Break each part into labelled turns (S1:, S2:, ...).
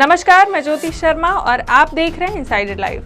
S1: नमस्कार, मैं ज्योति शर्मा और आप देख रहे हैं इनसाइडर लाइव।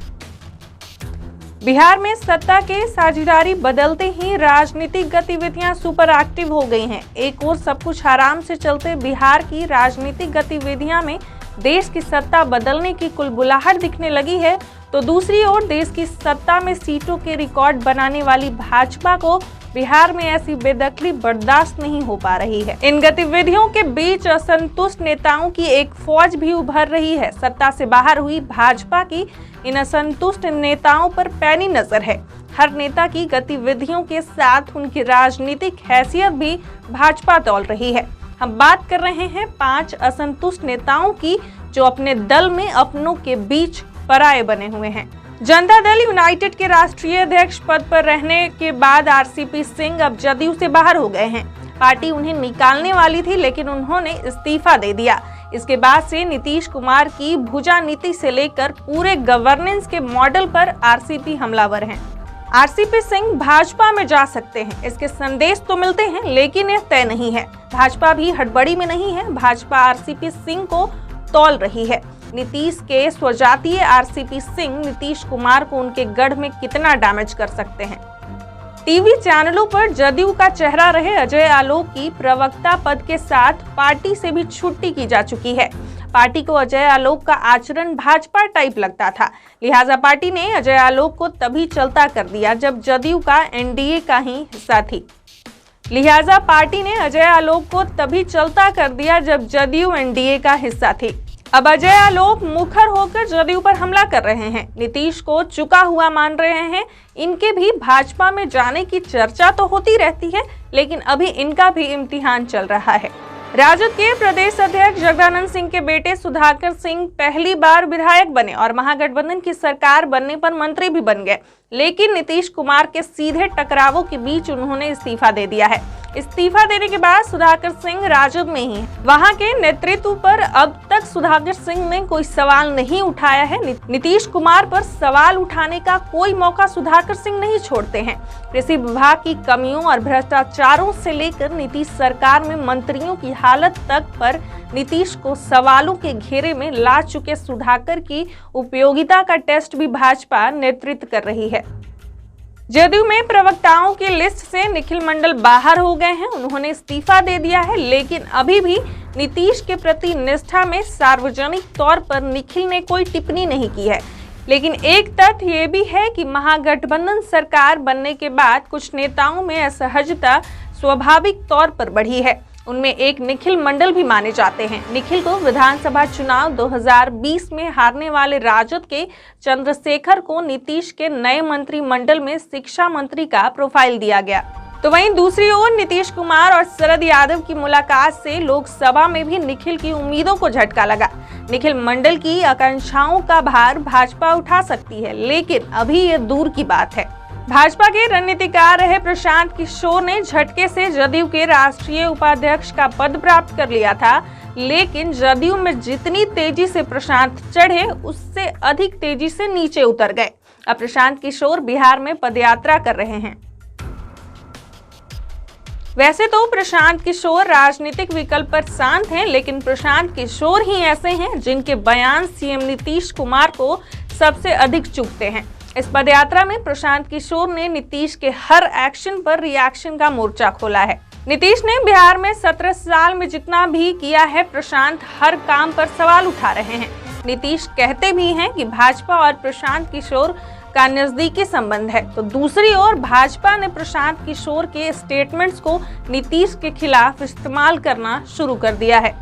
S1: बिहार में सत्ता के साझेदारी बदलते ही राजनीतिक गतिविधियां सुपर एक्टिव हो गई हैं। एक ओर सब कुछ आराम से चलते बिहार की राजनीतिक गतिविधियां में देश की सत्ता बदलने की कुलबुलाहट दिखने लगी है, तो दूसरी ओर देश की सत्ता में सीटों के रिकॉर्ड बनाने वाली भाजपा को बिहार में ऐसी बेदखली बर्दाश्त नहीं हो पा रही है। इन गतिविधियों के बीच असंतुष्ट नेताओं की एक फौज भी उभर रही है। सत्ता से बाहर हुई भाजपा की इन असंतुष्ट नेताओं पर पैनी नजर है। हर नेता की गतिविधियों के साथ उनकी राजनीतिक हैसियत भी भाजपा तौल रही है। हम बात कर रहे हैं 5 असंतुष्ट नेताओं की, जो अपने दल में अपनों के बीच पराये बने हुए हैं। जनता दल यूनाइटेड के राष्ट्रीय अध्यक्ष पद पर रहने के बाद आरसीपी सिंह अब जदयू से बाहर हो गए हैं। पार्टी उन्हें निकालने वाली थी, लेकिन उन्होंने इस्तीफा दे दिया। इसके बाद से नीतीश कुमार की भुजा नीति से लेकर पूरे गवर्नेंस के मॉडल पर आरसीपी हमलावर हैं। आरसीपी सिंह भाजपा में जा सकते हैं, इसके संदेश तो मिलते हैं, लेकिन यह तय नहीं है। भाजपा भी हड़बड़ी में नहीं है। भाजपा आरसीपी सिंह को तौल रही है। नीतीश के स्वजातीय आरसीपी सिंह नीतीश कुमार को उनके गढ़ में कितना डैमेज कर सकते हैं। टीवी चैनलों पर जदयू का चेहरा रहे अजय आलोक की प्रवक्ता पद के साथ पार्टी से भी छुट्टी की जा चुकी है। पार्टी को अजय आलोक का आचरण भाजपा टाइप लगता था, लिहाजा पार्टी ने अजय आलोक को तभी चलता कर दिया जब जदयू का एनडीए का ही हिस्सा थी। लिहाजा पार्टी ने अजय आलोक को तभी चलता कर दिया जब जदयू एनडीए का हिस्सा थी। अब अजय आलोक मुखर होकर जदयू पर हमला कर रहे हैं। नीतीश को चुका हुआ मान रहे हैं। इनके भी भाजपा में जाने की चर्चा तो होती रहती है, लेकिन अभी इनका भी इम्तिहान चल रहा है। राजद के प्रदेश अध्यक्ष जगदानंद सिंह के बेटे सुधाकर सिंह पहली बार विधायक बने और महागठबंधन की सरकार बनने पर मंत्री भी बन गए, लेकिन नीतीश कुमार के सीधे टकरावों के बीच उन्होंने इस्तीफा दे दिया है। इस्तीफा देने के बाद सुधाकर सिंह राजद में ही हैं। वहां के नेतृत्व पर अब तक सुधाकर सिंह ने कोई सवाल नहीं उठाया है। नीतीश कुमार पर सवाल उठाने का कोई मौका सुधाकर सिंह नहीं छोड़ते हैं। कृषि विभाग की कमियों और भ्रष्टाचारों से लेकर नीतीश सरकार में मंत्रियों की हालत तक पर नीतीश को सवालों के घेरे में ला चुके सुधाकर की उपयोगिता का टेस्ट भी भाजपा नेतृत्व कर रही है। जदयू में प्रवक्ताओं की लिस्ट से निखिल मंडल बाहर हो गए हैं। उन्होंने इस्तीफा दे दिया है, लेकिन अभी भी नीतीश के प्रति निष्ठा में सार्वजनिक तौर पर निखिल ने कोई टिप्पणी नहीं की है। लेकिन एक तथ्य ये भी है कि महागठबंधन सरकार बनने के बाद कुछ नेताओं में असहजता स्वाभाविक तौर पर बढ़ी है। उनमें एक निखिल मंडल भी माने जाते हैं। निखिल को विधानसभा चुनाव 2020 में हारने वाले राजद के चंद्रशेखर को नीतीश के नए मंत्रिमंडल में शिक्षा मंत्री का प्रोफाइल दिया गया। तो वहीं दूसरी ओर नीतीश कुमार और शरद यादव की मुलाकात से लोकसभा में भी निखिल की उम्मीदों को झटका लगा। निखिल मंडल की आकांक्षाओं का भार भाजपा उठा सकती है, लेकिन अभी ये दूर की बात है। भाजपा के रणनीतिकार रहे प्रशांत किशोर ने झटके से जदयू के राष्ट्रीय उपाध्यक्ष का पद प्राप्त कर लिया था, लेकिन जदयू में जितनी तेजी से प्रशांत चढ़े, उससे अधिक तेजी से नीचे उतर गए। अब प्रशांत किशोर बिहार में पदयात्रा कर रहे हैं। वैसे तो प्रशांत किशोर राजनीतिक विकल्प पर शांत हैं, लेकिन प्रशांत किशोर ही ऐसे हैं जिनके बयान सीएम नीतीश कुमार को सबसे अधिक चुभते हैं। इस पदयात्रा में प्रशांत किशोर ने नीतीश के हर एक्शन पर रिएक्शन का मोर्चा खोला है। नीतीश ने बिहार में 17 साल में जितना भी किया है, प्रशांत हर काम पर सवाल उठा रहे हैं। नीतीश कहते भी हैं कि भाजपा और प्रशांत किशोर का नजदीकी संबंध है, तो दूसरी ओर भाजपा ने प्रशांत किशोर के स्टेटमेंट्स को नीतीश के खिलाफ इस्तेमाल करना शुरू कर दिया है।